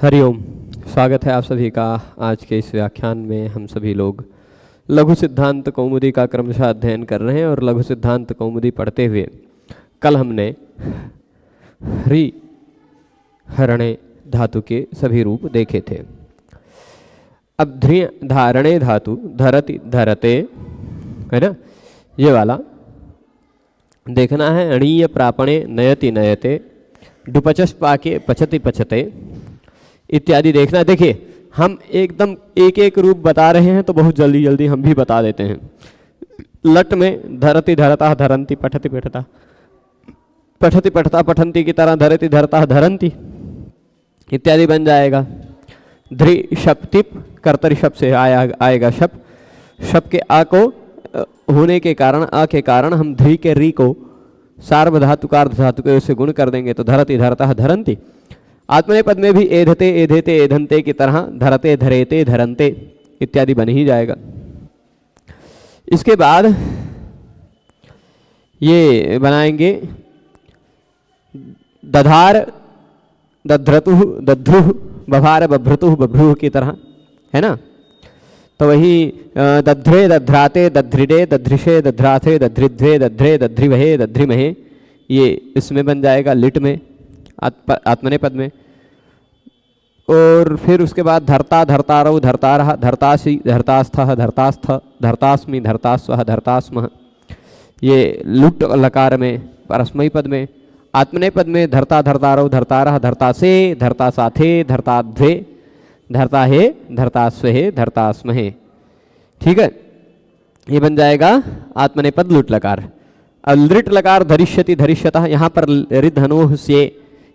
हरिओम। स्वागत है आप सभी का आज के इस व्याख्यान में। हम सभी लोग लघु सिद्धांत कौमुदी का क्रमशः अध्ययन कर रहे हैं और लघु सिद्धांत कौमुदी पढ़ते हुए कल हमने हरि हरणे धातु के सभी रूप देखे थे। अब ध्रिय धारणे धातु धरति धरते है ना, ये वाला देखना है। अणीय प्रापणे नयति नयते, डुपचस पाके पचति पचते इत्यादि देखना। देखिए हम एकदम एक एक रूप बता रहे हैं तो बहुत जल्दी जल्दी हम भी बता देते हैं। लट में धरति धरता धरंती, पठति पठता, पठति पठता पठंती की तरह धरति धरता धरंती इत्यादि बन जाएगा। ध्रि शप तिप कर्तरी शप से आएगा शप। शप के आ को होने के कारण, आ के कारण हम ध्रि के री को सार्वधातु का अर्ध धातु के उससे गुण कर देंगे तो धरति धरता धरंती। आत्मनेपद में भी एधते एधेते एधंते की तरह धरते धरेते धरंते इत्यादि बन ही जाएगा। इसके बाद ये बनाएंगे दधार दध्रतु दध्रुः, बभार बभ्रतुः बभ्रुः की तरह, है ना। तो वही दध्रे दध्राते दध्रिडे दध्रिषे दध्राथे दध्रिध्वे दध्रे दध्रिवहे दध्रिमहे, ये इसमें बन जाएगा लिट में आत्मनेपद में। और फिर उसके बाद धर्ता धर्तारौ धर्तारः धर्तासी धर्तास्थः धर्तास्थ धर्तास्मि धर्तास्वः धर्तास्मः, ये लुट लकार में परस्मयी पद में। आत्मनेपद में धर्ता धर्तारौ धर्तारः धर्तासे धर्तासाथे धर्ताध्वे धर्ताहे धर्तास्वहे धर्तास्महे, ठीक है। ये बन जाएगा आत्मनेपद लुट लकार। अब लृट लकार धरिष्यति धरिष्यतः, यहाँ पर रिधनोह से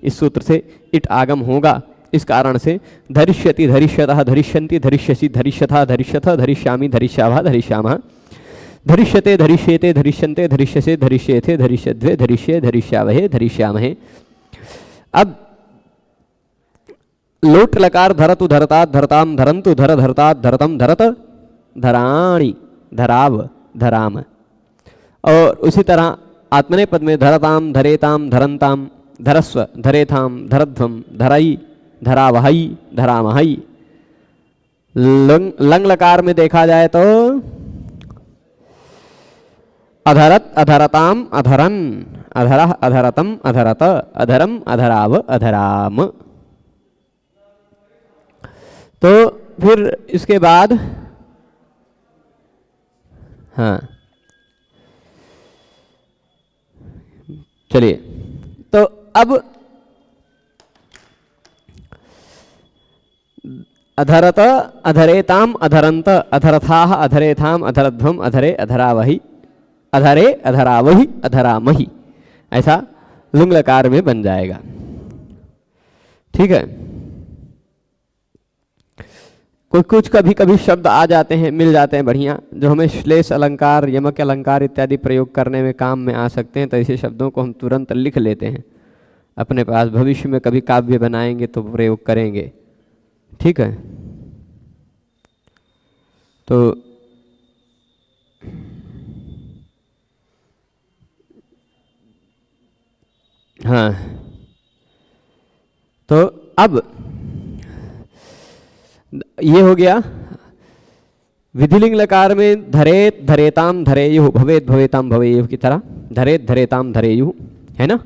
इस सूत्र से इट आगम होगा। इस कारण से धरिष्यति धरिष्यतः धरिष्यन्ति धरिष्यसि धरिष्यथा धरिष्यथ धरिष्यामि धरिष्यावः धरिष्यामः, धरिष्यते धरिष्येते धरिष्यन्ते धरिष्यसे धरिष्येथे धरिष्यद्वे धरिष्ये धरिष्यावहे धरिष्यामहे। अब लोट लकार धरतु धरतात धरताम धरन्तु धर धरतात धरतम धरत धराणि धराव धराम। और उसी तरह आत्मनेपद में धरताम धरेताम धरंताम धरस्व धरेथाम धरध्वम धरई धरावहई धरामहई। लंग लकार में देखा जाए तो अधरत अधरताम अधरन अधरः अधरतम अधरत अधरम अधराव अधराम। तो फिर इसके बाद हाँ चलिए, तो अब अधरत अधरेताम अधरंत अधरथाः अधरेथाम अधरध्वम अधरे अधरावहि अधरे अधरावहि अधरामहि, ऐसा लुंग लकार में बन जाएगा, ठीक है। कुछ कभी कभी शब्द आ जाते हैं, मिल जाते हैं बढ़िया, जो हमें श्लेष अलंकार यमक अलंकार इत्यादि प्रयोग करने में काम में आ सकते हैं। तो ऐसे शब्दों को हम तुरंत लिख लेते हैं अपने पास, भविष्य में कभी काव्य बनाएंगे तो प्रयोग करेंगे, ठीक है। तो हाँ, तो अब ये हो गया विधिलिंग लकार में धरेत धरेताम धरेयुः भवेत भवेताम भवेयुः की तरह धरेत धरेताम धरेयुः, है ना।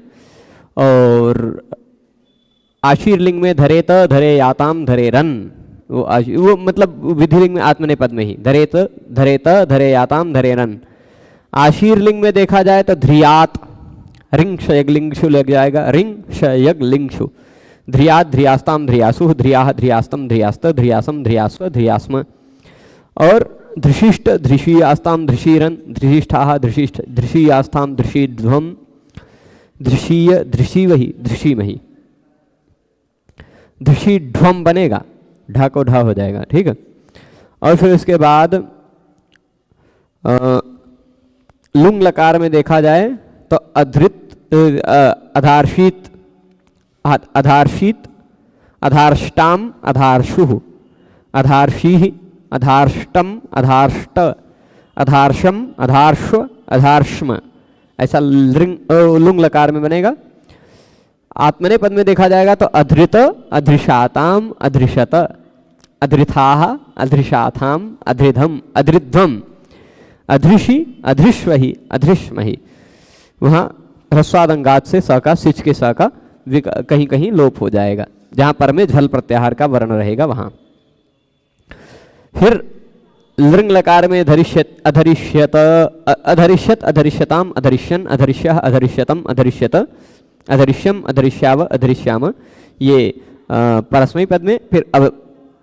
और आशीर्लिंग में धरेत धरेयाताम धरेरन, वो मतलब विधिलिंग में आत्मनेपद में ही धरेत धरेत धरेयाताम धरेरन। आशीर्लिंग में देखा जाए तो ध्रियात रिंग शयग लिंगशु लग जाएगा, रिंग शयग लिंगशु। ध्रियात ध्रियास्ताम ध्रियासु ध्रियाः ध्रियास्तम ध्रियास्त ध्रियासम ध्रियास्व ध्रियास्म। और धृशिष्ट धृषीयास्ताम धृषीरन धृषिष्ठाः धृषिष्ठ धृषीयास्ताम धृषीध्वम धृषीय धृषीवहि धृषीमहि। धृषीध्वम बनेगा, ढा को ढा हो जाएगा, ठीक है। और फिर इसके बाद लुंग लकार में देखा जाए तो अधृत अधार्षित अधार्षित अधार्ष्टाम अधार्षुः अधार्षीः अधार्ष्टम अधार्ष्ट अधार्षम अधार्ष्व अधार्ष्म, ऐसा लुंग लकार में बनेगा। आत्मने पद में देखा जाएगा तो अधृत, अधृषाताम, अधृषत, अधृथाः, अधृषाथाम, अधृधम, अधृध्वम, अधृषि, अधृष्वहि, अधृष्महि। वहाँ ह्रस्वादंगात से स का, सिच के स का कहीं कहीं लोप हो जाएगा, जहाँ पर में झल प्रत्याहार का वर्ण रहेगा वहाँ। फिर लृंग लकार में धरिष्यत, अधरिष्यत, अधरिष्यत, अधरिष्यताम, अधरिष्यन, अधरिष्यः, अधरिष्यतम, अधरिष्यत, अधरिष्यम, अधरिष्याव, अधरिष्याम, ये परस्मै पद में। फिर अब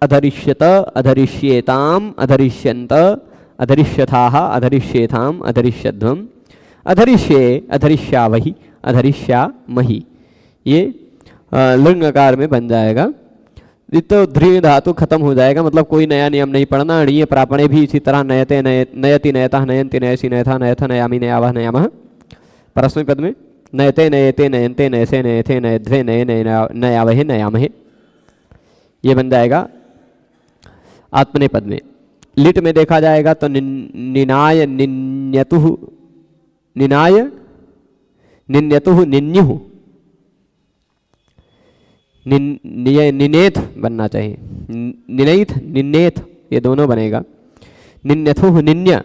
अधरिष्यत, अधरिष्येताम, अधरिष्यन्त, अधरिष्यथाः, अधरिष्येथाम, अधरिष्यध्वम, अधरिष्ये, अधरिष्यावहि, अधरिष्यामहि, ये लिंगकार में बन जाएगा। तो ध्री धातु खत्म हो जाएगा, मतलब कोई नया नियम नहीं पढ़ना। अणीय प्रापणे भी इसी तरह नयते, नयति, नयता, नयंति, नयसी, नयथा, नयथा, नयामि, नयावः, नयामः। परस्मै पद में नयते, नयते, नयन्ते, नयसे, नयथे, नयध्वे, नये, नयावहे, नयामहे, ये बन जाएगा आत्मने पद में। लिट में देखा जाएगा तो निनाय, निन्यतुः, निनाय, निन्यतुः, निन्युः, निनेथ बनना चाहिए, निनैथ, निन्नेथ, ये दोनों बनेगा। निन्यथुः, निन्य,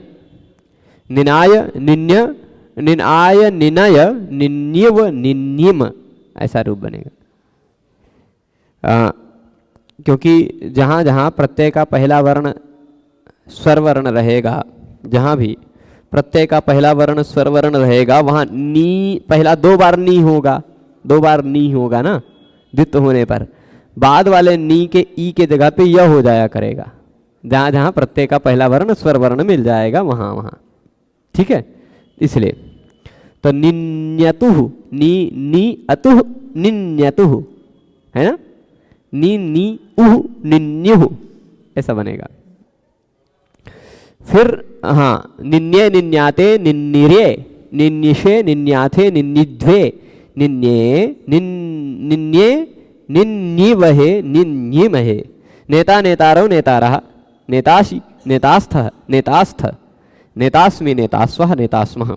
निनाय, निन्य, निनाय, निनय, निन्यव, निन्यम, ऐसा रूप बनेगा। क्योंकि जहाँ जहाँ प्रत्यय का पहला वर्ण स्वर वर्ण रहेगा, जहाँ भी प्रत्यय का पहला वर्ण स्वर वर्ण रहेगा, वहाँ नी, पहला 2 बार नी होगा, 2 बार नी होगा ना द्वित्व होने पर। बाद वाले नी के ई के जगह पे य हो जाया करेगा, जहाँ जहाँ प्रत्यय का पहला वर्ण स्वर वर्ण मिल जाएगा वहाँ वहाँ, ठीक है। इसलिए तो निन्यतुः, नी, नी अतुः, निन्यतुः, है ना, नी, नी, उह, निन्युः, ऐसा बनेगा। फिर हाँ, निन्ये, निन्याते, निन्निरे, निन्निषे, निन्याथे, निन्निध्वे, निन्ये, निन्ये, निन्निवहे, निन्यिमहे। नेता, नेतारौ, नेतारः, नेतासि, नेतास्थः, नेतास्थ, नेतास्मि, नेतास्वः, नेतास्मः।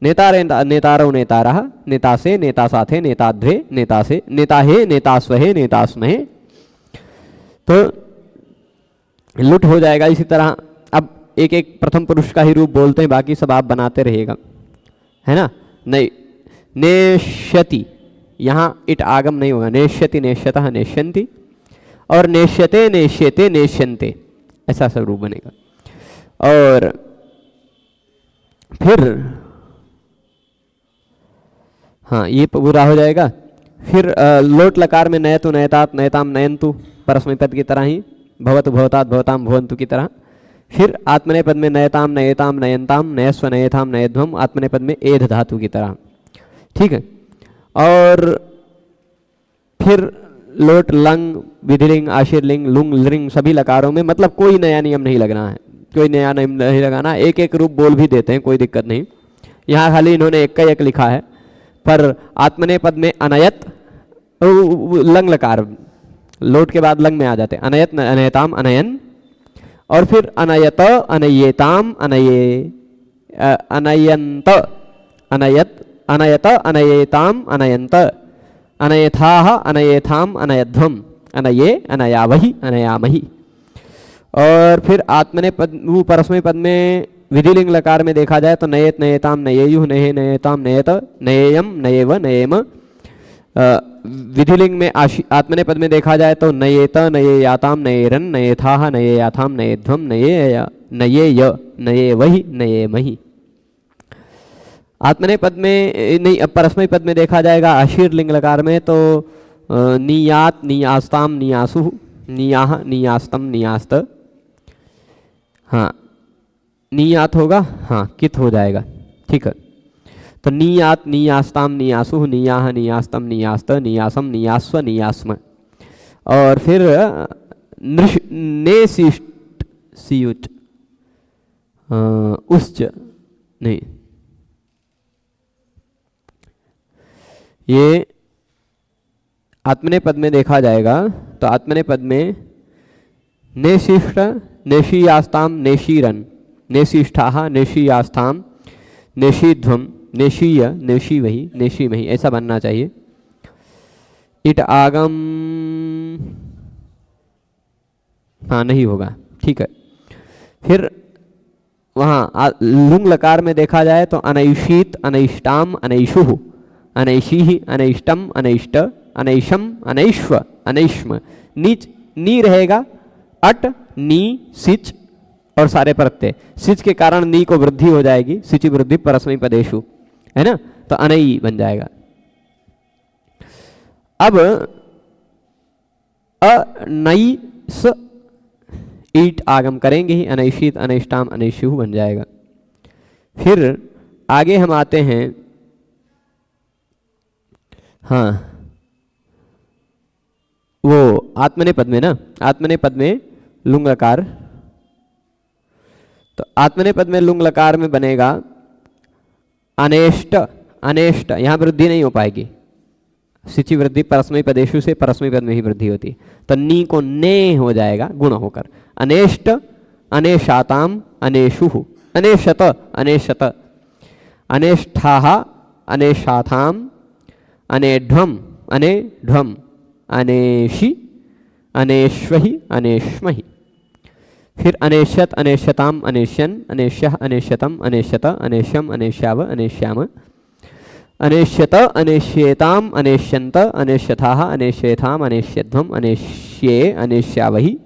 नेतारे, नेतारौ, नेतारः, नेतासे, नेतासाथे, नेताध्वे, नेतासे, नेताहे, नेतास्वहे, नेतास्महे। तो लुट हो जाएगा। इसी तरह अब एक एक प्रथम पुरुष का ही रूप बोलते हैं, बाकी सब आप बनाते रहिएगा, है ना। नहीं, नेष्यति, यहाँ इट आगम नहीं होगा, नेष्यति, नेष्यतः, नेष्यन्ति, और नेष्यते, नेष्यते, नेष्यन्ते, ऐसा सब रूप बनेगा। और फिर हाँ, ये पूरा हो जाएगा। फिर लोट लकार में नयतु, नयतात, नयताम, नयन्तु, परस्मै पद की तरह ही, भवतु, भवतात, भवताम, भवन्तु की तरह। फिर आत्मने पद में नयताम, नयताम, नयन्ताम, नयस्व, नयथाम, नयध्वम, आत्मने पद में एध धातु की तरह, ठीक है। और फिर लोट, लंग, विधिलिंग, आशीर्लिंग, लुंग, लृंग, सभी लकारों में मतलब कोई नया नियम नहीं लगना है, कोई नया नियम नहीं लगाना। एक एक रूप बोल भी देते हैं, कोई दिक्कत नहीं। यहाँ खाली इन्होंने एक का एक लिखा है, पर आत्मने पद में अनयत, लंग लकार लोट के बाद लंग में आ जाते हैं, अनयत, अनयताम, अनयन, और फिर अनयत, अनयेताम, अनये, अनयंत, अनयत, अनयत, अनयेताम, अनयंत, अनयथाः, अनयेथाम, अनयध्वम, अनये, अनयावहि, अनयामहि। और फिर आत्मने पद, परस्मै पद में विधिलिंग लकार में देखा जाए तो नयेत, नयेताम, नयेयुः, नये, नयेताम, नयेत, नयेयम, नयेव, नयेम। विधिलिंग में आत्मने पद में देखा जाए तो नयेत, नयेयाताम, नयेरन, नयेथाः, नयेयाथाम, नयेध्वम, नयेय, नयेय, नयेवहि, नयेमहि। आत्मने पद में नहीं, अब परस्मै पद में देखा जाएगा आशीर लिंग लकार में तो नियात, नियास्ताम, नियासुः, नियाह, नियास्तम, नियास्त, हाँ नियात होगा, हाँ कित हो जाएगा, ठीक है। तो नियात, नियास्ताम, नियासुः, नियाह, नियास्तम, नियास्त, नियासम, नियास्व, नियास्म। और फिर नेसिष्ट, सियुच, उच्च नहीं, ये आत्मने पद में देखा जाएगा तो आत्मने पद में नेशिष्ट, नेशीयास्ताम, नेशीरन, नेशिष्ठाः, नेशीयास्थाम, नेशीध्वम, नेशीय, नेशीवहि, नेशीमहि, ऐसा बनना चाहिए। इट आगम, हाँ नहीं होगा, ठीक है। फिर वहाँ लुंग लकार में देखा जाए तो अनैषीत, अनैष्टाम, अनैषुः, अनैषीः, अनैष्टम, अनैष्ट, अनैषम, अनैश्व, अनैष्म। नीच नी रहेगा, अट, नी, सिच और सारे प्रत्यय। सिच के कारण नी को वृद्धि हो जाएगी, सिचि वृद्धि परस्मै पदेषु, है ना, तो अनई बन जाएगा। अब अनैस ईट आगम करेंगे ही, अनैषीत, अनैष्टाम, अनैषुः बन जाएगा। फिर आगे हम आते हैं, हाँ वो आत्मनेपद में ना, आत्मनेपद में लुंग लकार, तो आत्मनेपद में लुंग लकार में बनेगा अनेष्ट, अनेष्ट, यहाँ वृद्धि नहीं हो पाएगी, सिचि वृद्धि परस्मै पदेषु से परस्मै पद में ही वृद्धि होती, तो नी को ने हो जाएगा गुण होकर, अनेष्ट, अनेशाताम, अनेषुः, अनेशत, अनेशत, अनेष्ठाः, अनेशाथाम, अनेढ्वम, अनेढ्वम, अनेषि, अनेष्वहि, अनेष्महि। फिर अनेष्यत, अनेष्यताम, अनेष्यन, अनेष्यः, अनेष्यतम, अनेष्यत, अनेष्यम, अनेष्याव, अनेष्याम, अनेष्यत, अनेष्येताम, अनेष्यन्त, अनेष्यथाः, अनेष्येथाम, अनेष्यध्वम, अनेष्ये, अनेष्यावहि,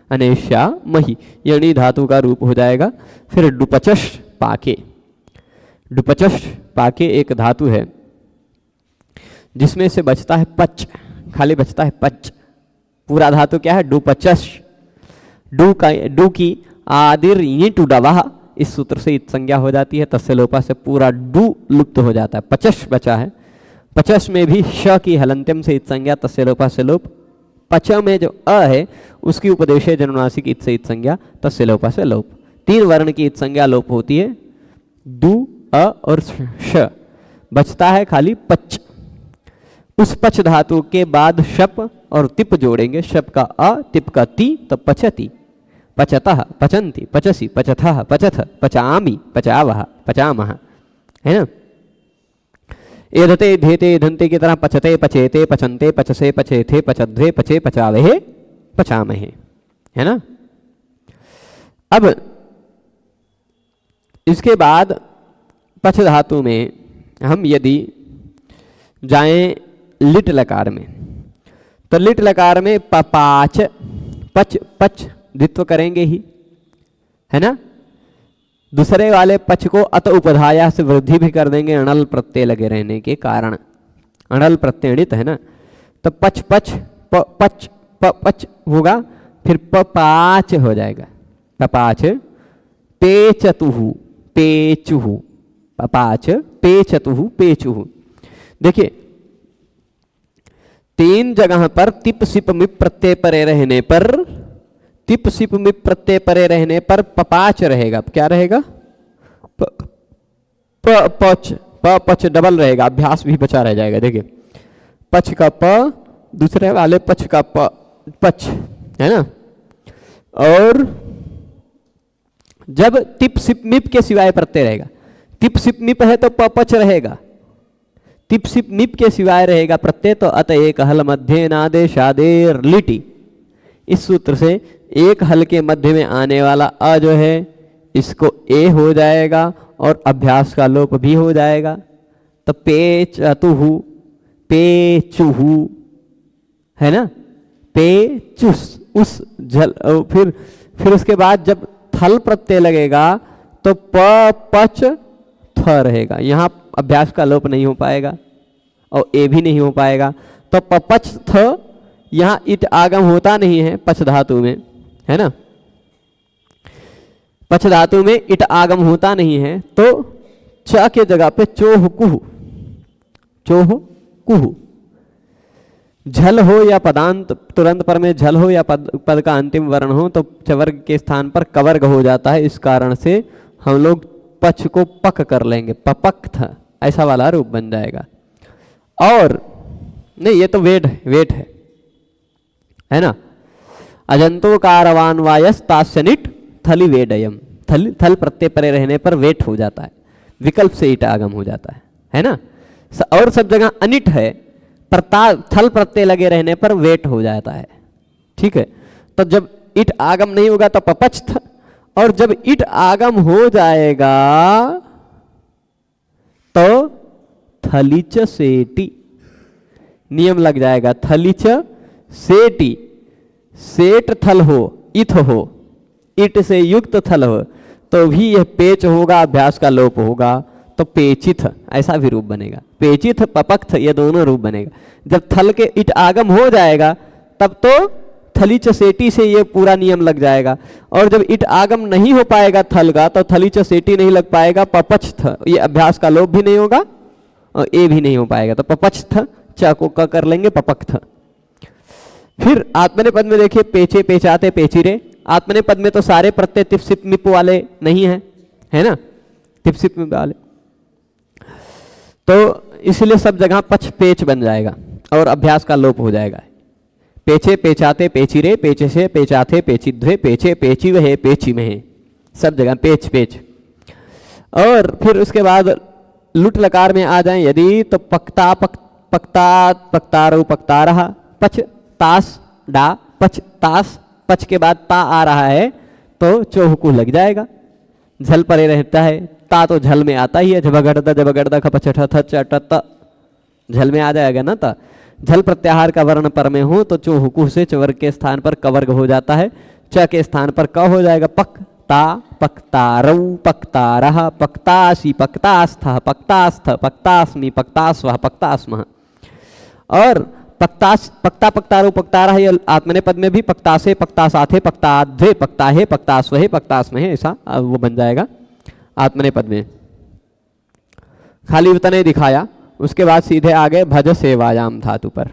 अनेष्यामहि। यणि धातु का रूप हो जाएगा। फिर डुपचश पाके, डुपचश पाके एक धातु है जिसमें से बचता है पच, खाली बचता है पच। पूरा धातु क्या है? डुपचश। डू की आदिर ये टूडवाह, इस सूत्र से इत संज्ञा हो जाती है, तस्य लोपा से पूरा डू लुप्त हो जाता है, पचश बचा है। पचश में भी श की हलंत्यम से इत संज्ञा, तस्य लोपा से लोप। पच में जो अ है उसकी उपदेशे जनुनासिक इत से इत संज्ञा, तस्य लोपा से लोप। तीन वर्ण की इत संज्ञा लोप होती है, दू, अ और श। बचता है खाली पच। उस पच धातु के बाद शप और तिप जोड़ेंगे, शप का अ, तिप का ती, तो पचती, पचतः, पचंती, पचसी, पचथः, पचथ, पचामी, पचावह, पचामह, है ना। एधते, धेते, धंते की तरह पचते, पचेते, पचंते, पचसे, पचेथे, पचध्वे, पचे, पचावहे, पचामहे, है ना। अब इसके बाद पच धातु में हम यदि जाएं लिट लकार में, तो लिट लकार में पपाच, पच, पच द्वित्व करेंगे ही, है ना। दूसरे वाले पच को अत उपधाया से वृद्धि भी कर देंगे, अणल प्रत्यय लगे रहने के कारण, अणल प्रत्ययणित है ना। तो पच पच पच पच होगा, फिर पपाच हो जाएगा, पपाच। पेचतुहु, पेचुहु, पपाच, पेचतुहु, पेचुहु। देखिए तीन जगह पर तिप सिप मिप प्रत्यय परे रहने पर, तिप सिप मिप प्रत्यय परे रहने पर पपाच रहेगा। क्या रहेगा? पच, पच डबल रहेगा, अभ्यास भी बचा रह जाएगा। देखिए पच का प, दूसरे वाले पच का प, पच, है ना। और जब तिप सिप मिप के सिवाय प्रत्यय रहेगा, तिप सिप मिप है तो पच रहेगा, तिप सिप मिप के सिवाय रहेगा प्रत्यय, तो अत एक हल मध्य नादेश आदेर लिटी। इस सूत्र से एक हल के मध्य में आने वाला अ जो है इसको ए हो जाएगा और अभ्यास का लोप भी हो जाएगा। तो पेचतुहु, पेचुहु, है ना, पेचुस, उस झल। फिर उसके बाद जब थल प्रत्यय लगेगा तो प पच थ रहेगा, यहाँ अभ्यास का लोप नहीं हो पाएगा और ए भी नहीं हो पाएगा। तो पपच थ, यहाँ इट आगम होता नहीं है पच धातु में, है ना। पच धातु में इट आगम होता नहीं है, तो च के जगह पे चोह कुहु, चोह कुहु। झल हो या पदांत तुरंत पर में झल हो या पद का अंतिम वर्ण हो तो चवर्ग के स्थान पर कवर्ग हो जाता है। इस कारण से हम लोग पच को पक कर लेंगे, पपक था, ऐसा वाला रूप बन जाएगा। और नहीं, ये तो वेट है ना। अजंतो कारवान वायस तास्यनिट थली वेडयम, थल प्रत्यय परे रहने पर वेट हो जाता है, विकल्प से ईट आगम हो जाता है ना। और सब जगह अनिट है, थल प्रत्यय लगे रहने पर वेट हो जाता है। ठीक है, तो जब इट आगम नहीं होगा तो पपच थ, और जब इट आगम हो जाएगा तो थलिच सेटी नियम लग जाएगा। थलिच सेटी, सेट थल हो, इथ हो, इट से युक्त थल हो तो भी यह पेच होगा, अभ्यास का लोप होगा तो पेचिथ ऐसा भी रूप बनेगा। पेचिथ पपक्थ ये दोनों रूप बनेगा। जब थल के इट आगम हो जाएगा तब तो थलिच सेटी से ये पूरा नियम लग जाएगा, और जब इट आगम नहीं हो पाएगा थल का तो थलिच सेटी नहीं लग पाएगा, पपच्थ ये अभ्यास का लोप भी नहीं होगा और ए भी नहीं हो पाएगा, तो पपच्थ च को क कर लेंगे पपक्थ। फिर आत्मने पद में देखिए पेचे, पेचाते, पेचिरे। आत्मने पद में तो सारे प्रत्यय तिप सिप मिप वाले नहीं है ना, तिप सिप मिप वाले, तो इसलिए सब जगह पच पेच बन जाएगा और अभ्यास का लोप हो जाएगा। पेचे, पेचाते, पेचिरे, पेचे से, पेचाथे, पेचिध्वे, पेचे, पेची वहे, पेची में, सब जगह पेच पेच। और फिर उसके बाद लुट लकार में आ जाए यदि तो पक्ता, पक्ता, पक्तारु, पक्तारहा, पच तास डा, पच तास, पच के बाद ता आ रहा है तो चौहकू लग जाएगा। झल परे रहता है, ता तो झल में आता ही है, झबगड़दा जबगड़दा खपच ठ झल में आ जाएगा ना। ता झल प्रत्याहार का वर्ण पर में हो तो चौहकू से चवर्ग के स्थान पर कवर्ग हो जाता है, च के स्थान पर क हो जाएगा। पक ता, पक्तारऊ, पक्तारहा, पक्तासी, पक्तास्थ, पक्तास्थ, पक्तास्मि, पक्तास्वः, पक्तास्मः। और पक्तास, पक्ता, पक्तारु, पक्तारहा ये आत्मने पद में भी पक्तासे, पक्तासाथे, पक्ताध्वे, पक्ताहे, पक्तास्वहे, पक्तास्महे ऐसा वो बन जाएगा आत्मने पद में। खाली उतना ही दिखाया, उसके बाद सीधे आगे भज सेवायाम धातु पर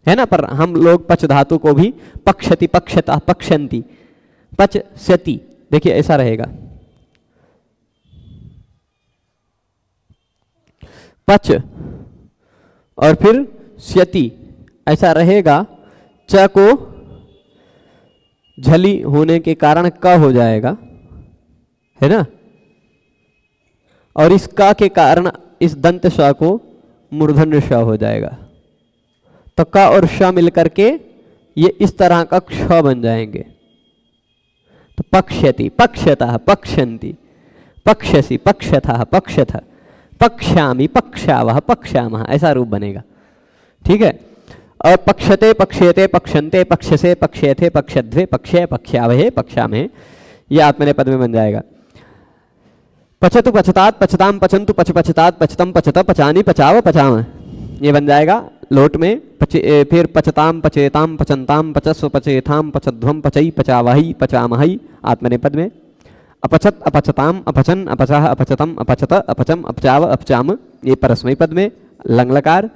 है ना। पर हम लोग पच धातु को भी पक्षति, पक्षता, पक्षंती, पच स्यति, देखिए ऐसा रहेगा। पच और फिर स्यति ऐसा रहेगा। च को झली होने के कारण क हो जाएगा है ना, और इस क के कारण इस दंत श को मूर्धन्य श हो जाएगा। तो क और श मिलकर के ये इस तरह का क्ष बन जाएंगे। तो पक्ष्यति, पक्ष्यतः, पक्ष्यन्ति, पक्ष्यसि, पक्ष्यथः, पक्ष्यथ, पक्ष्यामि, पक्ष्यावः, पक्ष्यामः ऐसा रूप बनेगा। ठीक है, और पक्षते, पक्ष्यते, पक्षन्ते, पक्षसे, पक्ष्यथे, पक्षध्वे, पक्ष्य, पक्ष्यावहे, पक्ष्यामहे ये आत्मने पद में बन जाएगा। पचतु, पचतात, पचताम, पचंतु, पच पचतात, पचतम, पचत, पचानी, पचाव, पचाम ये बन जाएगा लोट में। फिर पचताम, पचेताम, पचंताम, पचस्व, पचेथाम, पचध्वम, पचई, पचावही, पचामहई आत्मने पद में। अपचत, अपचताम, अपचन, अपचः, अपचतम, अपचत, अपचम, अपचाव, अपचाम ये परस्मै पद में लंग लकार।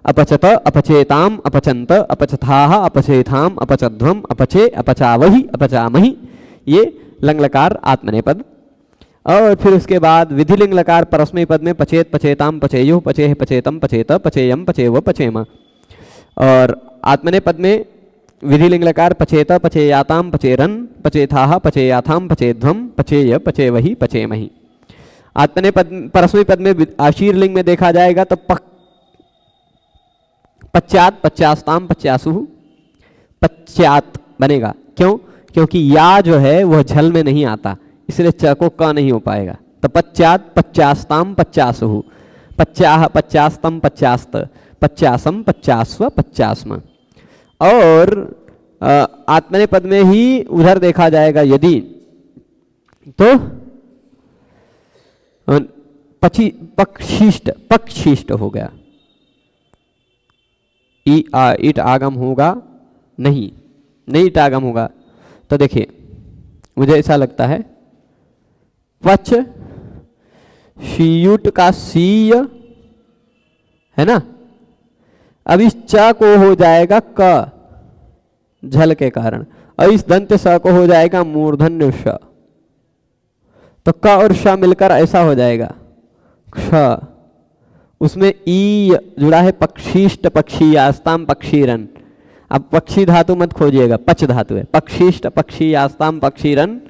अपचत, अपचेताम, अपचंत, अपचथाः, अपचेथाम, अपचध्वम, अपचे, अपचावही, अपचामहि ये लंग लकार आत्मने पद। और फिर उसके बाद विधिलिंग लकार परस्मै पद में पचेत, पचेताम, पचेयुः, पचेह, पचेतम, पचेत, पचेयम, पचेव, पचेम। और आत्मने पद में विधिलिंग लकार पचेत, पचेयाताम, पचेरन, पचेथाः, पचेयाथाम, पचेध्वम, पचेय, पचेवही, पचेमहि। आत्मने पद परस्मै पद में आशीर लिंग में देखा जाएगा तो पश्चात, पश्चास्ताम, पश्चासुः, पश्चात बनेगा। क्यों? क्योंकि या जो है वह झल में नहीं आता, इसलिए च को क नहीं हो पाएगा। तो पश्चात, पश्चास्ताम, पश्चासुः, पश्चाह, पश्चास्तम, पश्चास्त, पश्चासम, पश्चास्व, पश्चास्म। और आत्मने पद में ही उधर देखा जाएगा यदि तो पक्षिष्ट, पक्षिष्ट हो गया। ईट आगम होगा नहीं, नहीं ईट आगम होगा। तो देखिए मुझे ऐसा लगता है पच शीयुट का सीय है ना, अब इस च को हो जाएगा क झल के कारण, और इस दंत स को हो जाएगा मूर्धन्य श। तो क और श मिलकर ऐसा हो जाएगा क्ष। उसमें ई जुड़ा है पक्षिष्ट, पक्षीयास्ताम, पक्षीरन। अब पक्षी धातु मत खोजिएगा, पच धातु है। पक्षिष्ट, पक्षीयास्ताम, पक्षीरन,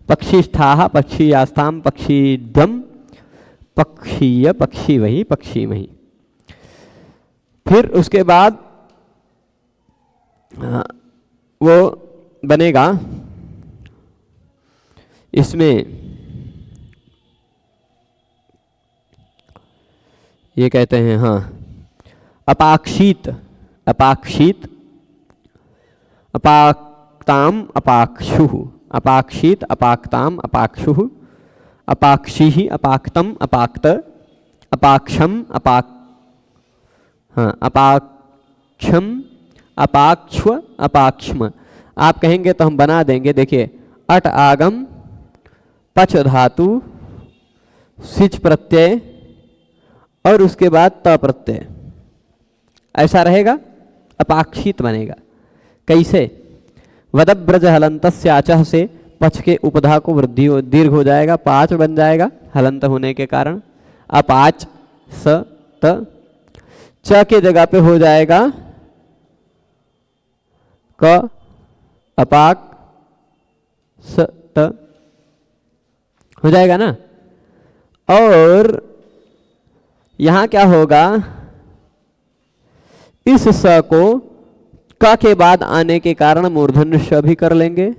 पक्षिष्ठाः, पक्षीयास्ताम, पक्षीध्वम, पक्षीय, पक्षी वही, पक्षी वही। फिर उसके बाद वो बनेगा इसमें, ये कहते हैं हाँ अपाक्षित, अपाक्षित, अपाक्ताम अपाक्षुः, अपाक्षित अपाक्ताम अपाक्षुः, अपाक्षिः अपाक्तम अपाक्त, अपाक्षम अपाक्षम अपाक्ष्व अपाक्ष्म। आप कहेंगे तो हम बना देंगे, देखिए अट आगम, पच धातु, सिच प्रत्यय और उसके बाद त प्रत्यय, ऐसा रहेगा, अपाक्षित बनेगा। कैसे? वदब्रज हलंतस्य आचः से पच के उपधा को वृद्धि दीर्घ हो जाएगा, पाच बन जाएगा हलंत होने के कारण, अपाच स त, च के जगह पे हो जाएगा क, अपाक स त हो जाएगा ना। और यहां क्या होगा, इस स को क के बाद आने के कारण मूर्धन्य श भी कर लेंगे,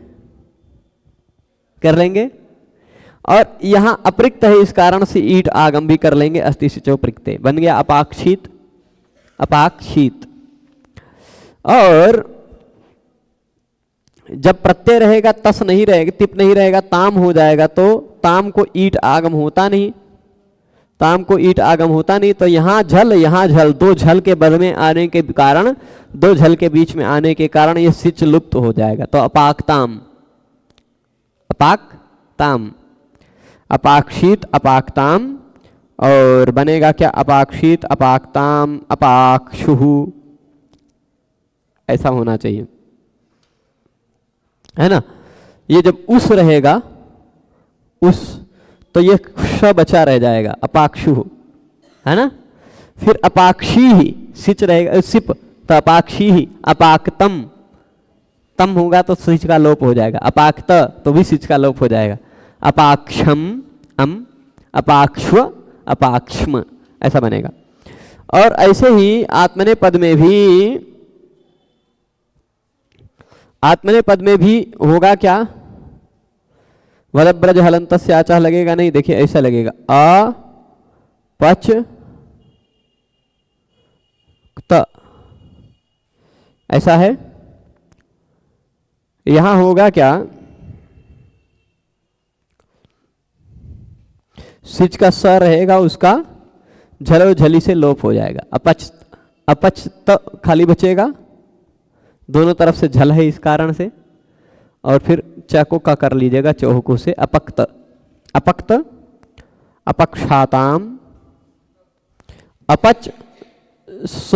कर लेंगे। और यहां अप्रिक्त है इस कारण से ईट आगम भी कर लेंगे, अस्ति सिचो प्रिक्ते, बन गया अपाक्षित, अपाक्षित। और जब प्रत्यय रहेगा, तस नहीं रहेगा, तिप नहीं रहेगा, ताम हो जाएगा, तो ताम को ईट आगम होता नहीं, ताम को ईट आगम होता नहीं, तो यहां झल यहां झल, दो झल के बद में आने के कारण, दो झल के बीच में आने के कारण ये सिच लुप्त हो जाएगा, तो अपाक्ताम, अपाक्ताम, अपाक्षित अपाक्ताम। और बनेगा क्या, अपाक्षित अपाक्ताम अपाक्षुः, ऐसा होना चाहिए, है ना। ये जब उस रहेगा, उस, तो ये श बचा रह जाएगा, अपाक्षुः, है ना। फिर अपाक्षी ही सिच रहेगा, सिप, तो अपाक्षी ही, अपाक्तम, तम होगा तो सिच का लोप हो जाएगा, अपाक्त तो भी सिच का लोप हो जाएगा, अपाक्षम अम, अपाक्ष्व अपाक्ष्म, ऐसा बनेगा। और ऐसे ही आत्मने पद में भी, आत्मने पद में भी होगा क्या, वदब्रज हलंतस्य आचः लगेगा नहीं, देखिए ऐसा लगेगा, अ पच त, ऐसा है। यहां होगा क्या, सिच का स रहेगा, उसका झलो झली से लोप हो जाएगा, अपच, अपच त खाली बचेगा, दोनों तरफ से झल है इस कारण से। और फिर च को का कर लीजिएगा चौहको से, अपक्त, अपक्त अपक्षाताम, अपच स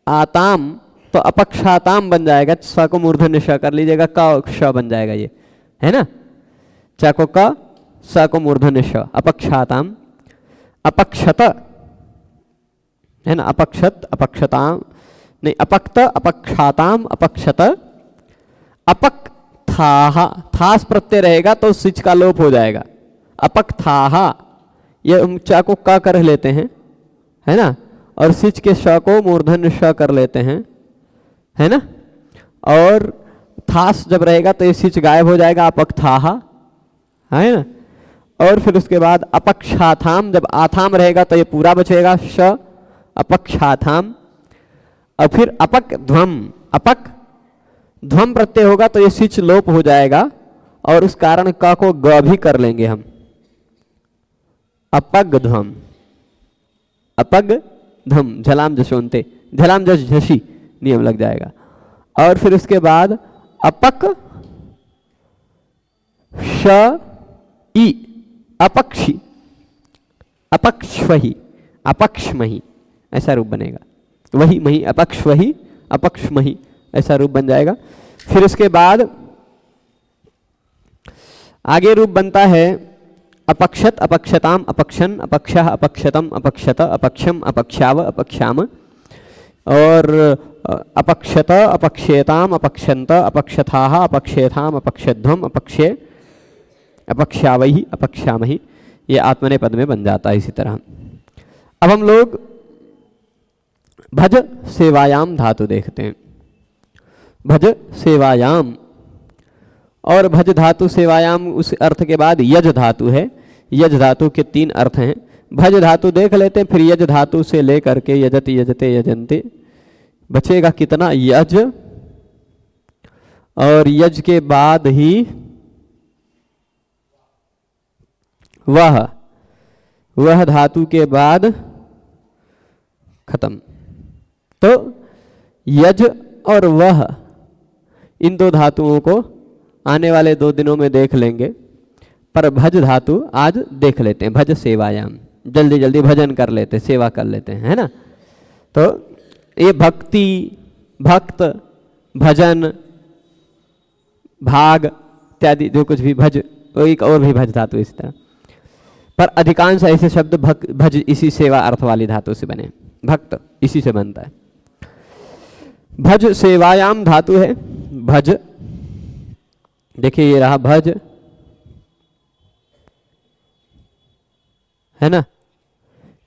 आताम, तो अपक्षाताम बन जाएगा, स को मूर्धन्य श कर लीजिएगा, क श बन जाएगा, ये है ना, च को क, स को मूर्धन्य श, अपक्षाताम, अपक्षत, है ना, अपक्षत अपक्षताम, नहीं अपक्त अपक्षाताम अपक्षत, अपक थाहा, थास प्रत्यय रहेगा तो सिच का लोप हो जाएगा, अपक थाहा, ये हम चा को का कर लेते हैं, है ना, और सिच के श को मूर्धन्य श कर लेते हैं, है ना। और थास जब रहेगा तो ये सिच गायब हो जाएगा, अपक थाहा, है ना। और फिर उसके बाद अपक्षाथाम, जब आथाम रहेगा तो ये पूरा बचेगा, श अपक्षाथाम। और फिर अपक ध्वम, अपक ध्वम प्रत्यय होगा तो ये सिच लोप हो जाएगा, और उस कारण क को ग भी कर लेंगे हम, अपग ध्वम, अपग ध्वम, झलाम जशोन्ते, झलाम जश झसी नियम लग जाएगा। और फिर उसके बाद अपक श ई, अपक्षी, अपक्षवही, अपक्षमही, ऐसा रूप बनेगा, वही मही, अपक्षवही अपक्षमही, ऐसा रूप बन जाएगा। फिर उसके बाद आगे रूप बनता है अपक्षत अपक्षताम अपक्षन अपक्षः अपक्षतम अपक्षत अपक्षम अपक्षाव अपक्षाम, और अपक्षत अपक्षेताम अपक्षन्त अपक्षथाः अपक्षेथाम अपक्षध्वम अपक्षे अपक्षावहि अपक्षामहि, ये आत्मने पद में बन जाता है। इसी तरह अब हम लोग भज सेवायाम धातु देखते हैं। भज सेवायाम, और भज धातु सेवायाम उस अर्थ के बाद यज धातु है। यज धातु के 3 अर्थ हैं। भज धातु देख लेते हैं, फिर यज धातु से लेकर के यजति यजते यजन्ते बचेगा कितना, यज, और यज के बाद ही वह धातु के बाद खत्म। तो यज और वह, इन 2 धातुओं को आने वाले 2 दिनों में देख लेंगे, पर भज धातु आज देख लेते हैं। भज सेवायाम, जल्दी जल्दी भजन कर लेते, सेवा कर लेते हैं, है ना। तो ये भक्ति, भक्त, भजन, भाग इत्यादि जो कुछ भी भज, एक और भी भज धातु इस तरह, पर अधिकांश ऐसे शब्द भज इसी सेवा अर्थ वाली धातु से बने। भक्त इसी से बनता है। भज सेवायाम धातु है भज, देखिए ये रहा भज, है ना।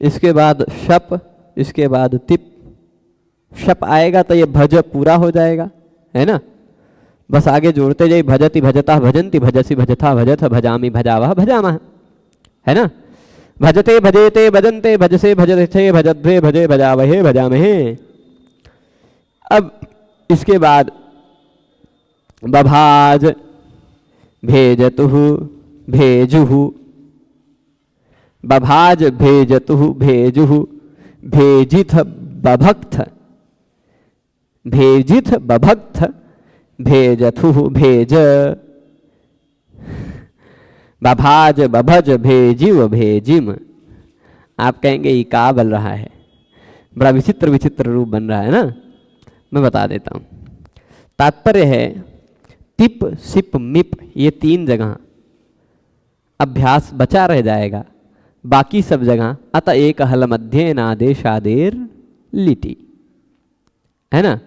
इसके बाद शप, इसके बाद तिप, शप आएगा तो ये भज पूरा हो जाएगा, है ना। बस आगे जोड़ते जाइए, भजति भजता भजंती भजसी भजथा भजथ भजामी भजावह भजामह, है ना। भजते भजेते भजन्ते भजसे भजते भजध्वे भजे भजावहे भजामहे। अब इसके बाद बभाज भेजतुहु भेजुहु, बभाज भेजतुहु भेजुहु, भेजिथ बभक्त, भेजिथ बभक्त, भेजथुहु भेज, बभाज बभज भेजिव भेजिम। आप कहेंगे ये का बन रहा है, बड़ा विचित्र विचित्र रूप बन रहा है ना। मैं बता देता हूँ। तात्पर्य है तिप सिप मिप, ये 3 जगह अभ्यास बचा रह जाएगा, बाकी सब जगह अतः एक हल मध्य नादेश आदेर लिटी, है ना।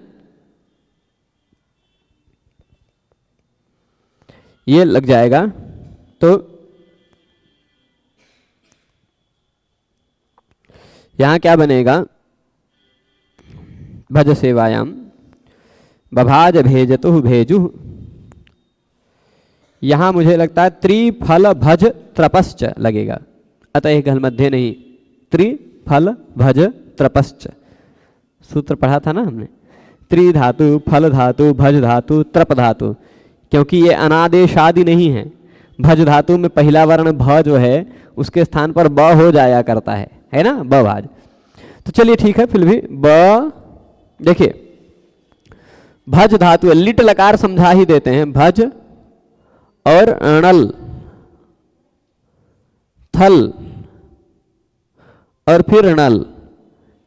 ये लग जाएगा। तो यहां क्या बनेगा, भज सेवायाम, बभाज भेजतु भेजु। यहां मुझे लगता है त्रिफल भज त्रपश्च लगेगा, अतः एक हल मध्य नहीं, त्रिफल भज त्रपश्च। सूत्र पढ़ा था ना हमने, त्रि धातु, फल धातु, भज धातु, त्रप धातु, क्योंकि ये अनादेश आदि नहीं है। भज धातु में पहला वर्ण भ जो है उसके स्थान पर ब हो जाया करता है ना, ब भाज। तो चलिए ठीक है, फिर भी ब, देखिए भज धातु लिट लकार समझा ही देते हैं, भज और अणल, थल और फिर अणल,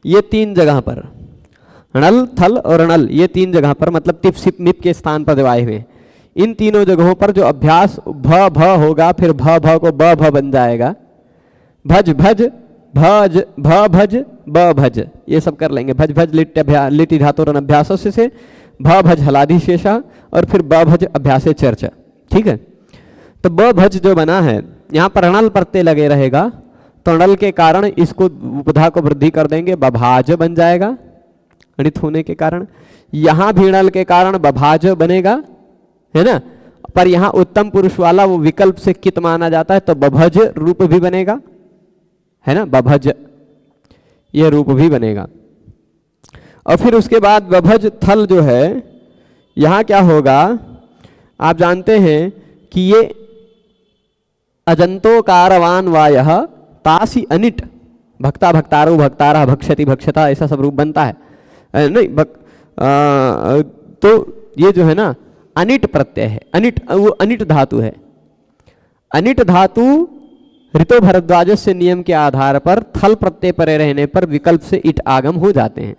ये 3 जगह पर, अणल थल और अणल, ये 3 जगह पर, मतलब टिप सिप मिप के स्थान पर दिवाए हुए। इन तीनों जगहों पर जो अभ्यास भ भ होगा, फिर भ भ को ब भ बन जाएगा। भज भज भज भ भज ब भज, ये सब कर लेंगे। भज भज लिटि धातुरन अभ्यास से भ भज हलादि शेषा, और फिर ब भज अभ्यासे चर्चा, ठीक है। तो ब भज जो बना है, यहाँ पर अणल प्रत्यय लगे रहेगा, तो अणल के कारण इसको उपधा को वृद्धि कर देंगे, बभाज बन जाएगा अणित होने के कारण। यहाँ भी अणल के कारण बभाज बनेगा, है ना। पर यहाँ उत्तम पुरुष वाला वो विकल्प से कित माना जाता है, तो बभज रूप भी बनेगा, है ना, बभज ये रूप भी बनेगा। और फिर उसके बाद बभज थल जो है, यहाँ क्या होगा, आप जानते हैं कि ये अजंतो कारवान वायः तासी अनिट, भक्ता भक्तारो भक्तारा भक्षति भक्षता, ऐसा सब रूप बनता है नहीं तो ये जो है ना अनिट प्रत्यय है, अनिट वो अनिट धातु है। अनिट धातु ऋतो भरद्वाज से नियम के आधार पर थल प्रत्यय परे रहने पर विकल्प से इट आगम हो जाते हैं।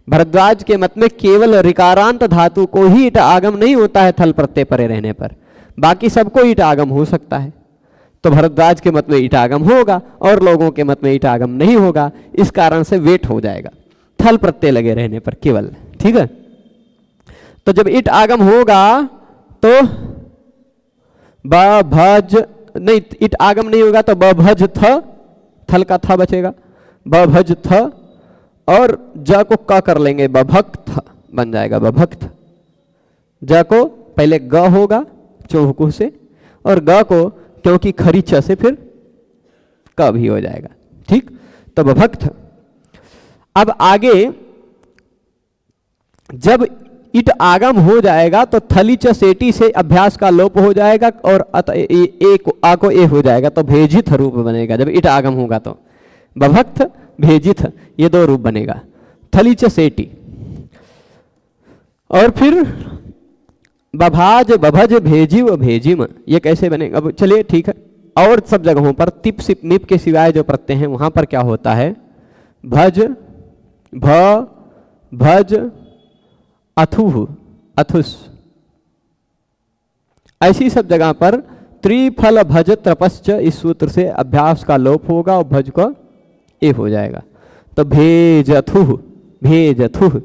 भरद्वाज के मत में केवल ऋकारांत धातु को ही इट आगम नहीं होता है थल प्रत्यय परे रहने पर, बाकी सबको इट आगम हो सकता है। तो भरद्वाज के मत में इट आगम होगा और लोगों के मत में इट आगम नहीं होगा, इस कारण से वेट हो जाएगा थल प्रत्यय लगे रहने पर केवल, ठीक है। तो जब इट आगम होगा तो ब भज नहीं, इट आगम नहीं होगा तो ब भज थ, थल का था बचेगा, ब भज थ, और ज को क कर लेंगे, बभक्त बन जाएगा बभक्त। ज को पहले ग होगा चौहकू से, और ग को क्योंकि खरी च से फिर क भी हो जाएगा। ठीक, तो बभक्त। अब आगे जब इट आगम हो जाएगा तो थली च सेटी से अभ्यास का लोप हो जाएगा और आ को ए हो जाएगा, तो भेजित रूप बनेगा। जब इट आगम होगा तो बभक्त भेजित ये दो रूप बनेगा, थली च सेटी। और फिर बभाज बभज भेजिव भेजिम, ये कैसे बनेगा? अब चलिए ठीक है, और सब जगहों पर तिप सिप मिप के सिवाय जो प्रत्यय हैं वहां पर क्या होता है? भज भ भज अथुह अथुस। ऐसी सब जगह पर त्रिफल भज त्रपश्च इस सूत्र से अभ्यास का लोप होगा और भज का ए हो जाएगा। तो भेज अथुह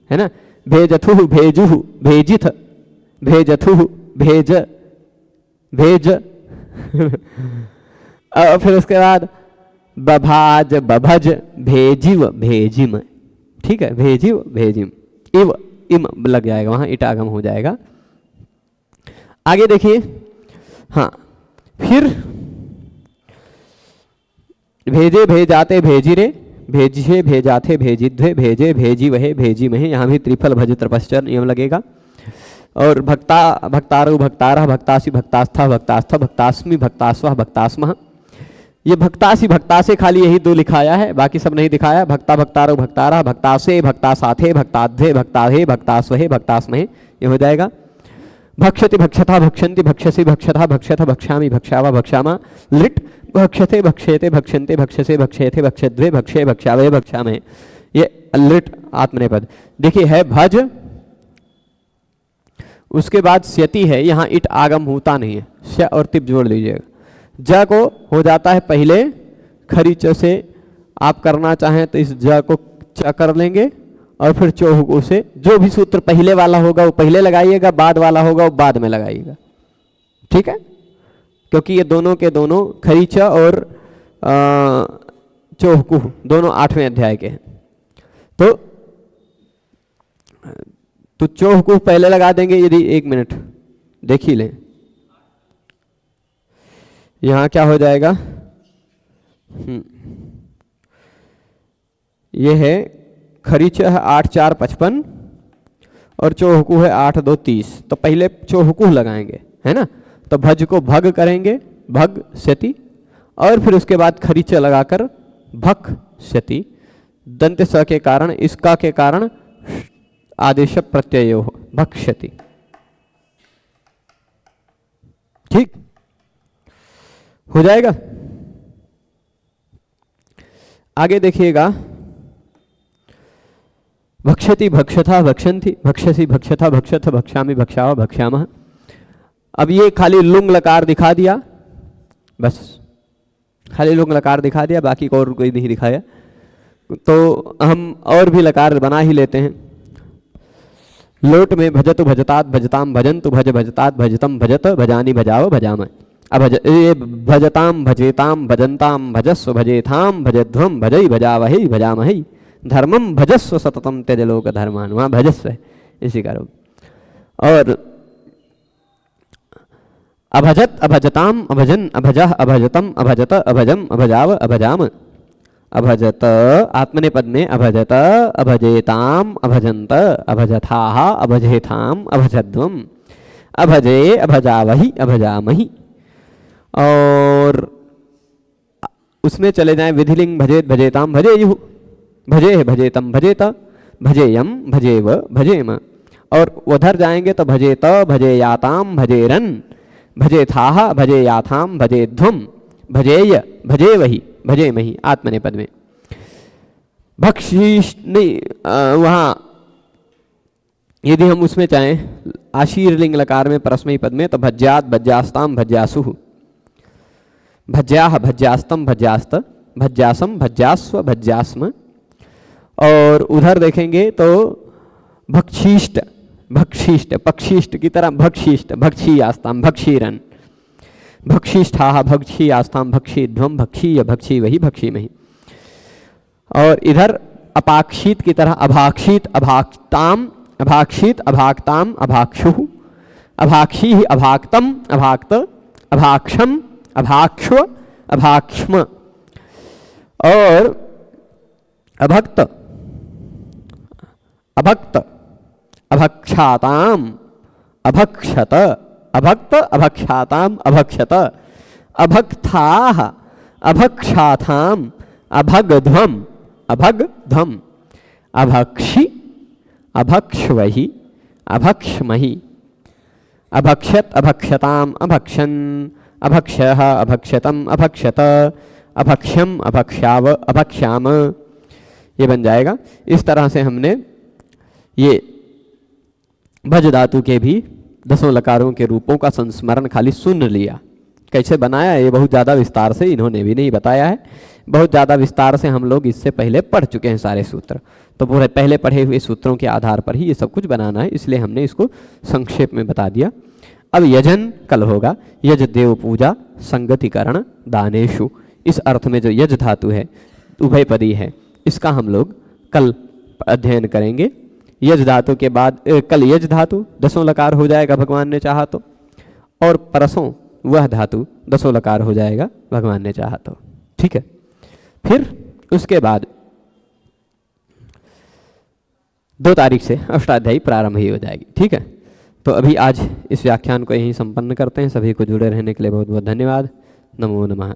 है ना, भेज अथुह भेजुह भेजिथ भेज अथुह भेज भेज और फिर उसके बाद बभाज बभज भेजिव भेजिम। ठीक है, भेजिव भेजिम, इव इम लग जाएगा, वहां इटागम हो जाएगा। आगे देखिए, हाँ, फिर भेजे भेजाते भेजिरे भेजिए भेजाते भेजिध्वे भेजे भेजी वहे भेजी महे, यहाँ भी त्रिफल भज त्रपश्चर नियम लगेगा। और भक्ता भक्तारु भक्तारह भक्तासी भक्तास्था भक्तास्था भक्तास्मि भक्तास्वह भक्तास्मः, ये भक्तासी भक्तासे खाली यही दो लिखाया है, बाकी सब नहीं दिखाया। भक्ता भक्तारु भक्तारह भक्तासे भक्तासाथे भक्ताध्वे भक्ताहे भक्तास्वहे भक्तास्महे, ये हो जाएगा। भक्षति भक्षथा भक्षन्ति भक्षसि भक्षथा भक्षथ भक्षामि भक्षावा भक्षामा, लिट भक्षते भक्षेते भक्षन्ते भक्षसे भक्षेते भक्षध्वे भक्षे भक्षावहे भक्षामहे, ये लिट आत्मनेपद। देखिए है भज, उसके बाद स्यति है, यहाँ इट आगम होता नहीं है, स्य और तिप जोड़ लीजिएगा। ज को हो जाता है पहले खरी च से, आप करना चाहें तो इस ज को च कर लेंगे और फिर चौहकू से जो भी सूत्र पहले वाला होगा वो पहले लगाइएगा, बाद वाला होगा वो बाद में लगाइएगा। ठीक है, क्योंकि ये दोनों के दोनों खरी च और चौहकू दोनों 8वें अध्याय के हैं। तो चौहकू पहले लगा देंगे। यदि 1 मिनट देख ही लें, यहां क्या हो जाएगा? ये है खरी च है 8 4 55 और चौहकू है 8 2 30। तो पहले चौहकू लगाएंगे, है ना, तो भज को भग करेंगे, भग स्यति, और फिर उसके बाद खरी च लगाकर भक स्यति, दंत स के कारण, इसका के कारण आदेश प्रत्यय हो, भक्ष्यति। ठीक हो जाएगा। आगे देखिएगा, भक्षति भक्षथा भक्षन्ति भक्षसि भक्षथा भक्षथ भक्षामि भक्षावा भक्षामः। अब ये खाली लुंग लकार दिखा दिया, बस खाली लुंग लकार दिखा दिया, बाकी और कोई नहीं दिखाया। तो हम और भी लकार बना ही लेते हैं। लोट में भजतु भजतात भजताम भजन्तु भज भजतात भजतम भजत भजानी भजाव भजाम। अब ये भजताम भजेताम भजन्ताम भजस्व भजेथाम भजध्वम भजई भजावहि भजामहि धर्मम भजस्व सततम त्यज लोक धर्मान, वहाँ भजस्व है, इसी का रूप। और अभजत अभजताम अभजन अभजः अभजतम अभजत अभजम अभजाव अभजाम। अभजत आत्मनेपद में अभजत अभजेताम अभजंत अभजथाः अभजेथाम अभजध्वम अभजे अभजावहि अभजामहि। और उसमें चले जाएं विधिलिंग भजेत भजेताम भजेयुः, भजे भजेतम भजेत भजेयम भजेव भजेम। और उधर जाएंगे तो भजेत भजेयाताम भजेरन भजेथाः भजेयाथाम भजेध्वम भजेय भजेवहि भजेमहि आत्मनेपद में। भक्षीष नहीं, वहाँ यदि हम उसमें चाहें आशीर लिंग लकार में परस्मई पद में तो भज्यात भज्यास्ताम भज्यासुः, भज्याः भज्यास्तम भज्यास्त भज्यासम भज्यास्व भज्यास्म। और उधर देखेंगे तो भक्षीष्ट भक्षीष्ट पक्षीष्ट की तरह भक्षीष्ट भक्षीयास्ताम भक्षीरन भक्षीष्ठाः भक्षीयास्ताम भक्षीध्वम भक्षीय भक्षी वही भक्षीमहि। और इधर अपाक्षित की तरह अभाक्षित, अभाक्ताम, अभाक्षित, अभाक्ताम, अभाक्षुः, अभाक्षी, अभाक्तम, अभाक्त, अभाक्षम, अभाक्ष्व, अभाक्ष्म और अभक्त, अभक्त, अभक्षाताम, अभक्षत, अभक्त, अभक्षाताम, अभक्षत, अभक्थाः, अभक्षाथाम, अभगध्वम, अभगध्वम, अभक्षि, अभक्ष्वहि, अभक्ष्महि, अभक्षत, अभक्षताम, अभक्षन्, अभक्षः, अभक्षतम, अभक्षत, अभक्ष्यम, अभक्ष्याव, अभक्ष्याम, ये बन जाएगा। इस तरह से हमने ये भज धातु के भी दसों लकारों के रूपों का संस्मरण खाली सुन लिया। कैसे बनाया ये बहुत ज़्यादा विस्तार से इन्होंने भी नहीं बताया है, बहुत ज़्यादा विस्तार से हम लोग इससे पहले पढ़ चुके हैं सारे सूत्र, तो पूरे पहले पढ़े हुए सूत्रों के आधार पर ही ये सब कुछ बनाना है, इसलिए हमने इसको संक्षेप में बता दिया। अब यजन कल होगा, यज देव पूजा संगतिकरण दानेषु, इस अर्थ में जो यज धातु है उभयपदी है, इसका हम लोग कल अध्ययन करेंगे। यज धातु के बाद कल यज धातु दसों लकार हो जाएगा भगवान ने चाहा तो, और परसों वह धातु दसों लकार हो जाएगा भगवान ने चाहा तो। ठीक है, फिर उसके बाद 2 तारीख से अष्टाध्यायी प्रारंभ ही हो जाएगी। ठीक है, तो अभी आज इस व्याख्यान को यहीं संपन्न करते हैं। सभी को जुड़े रहने के लिए बहुत बहुत धन्यवाद। नमो नमः।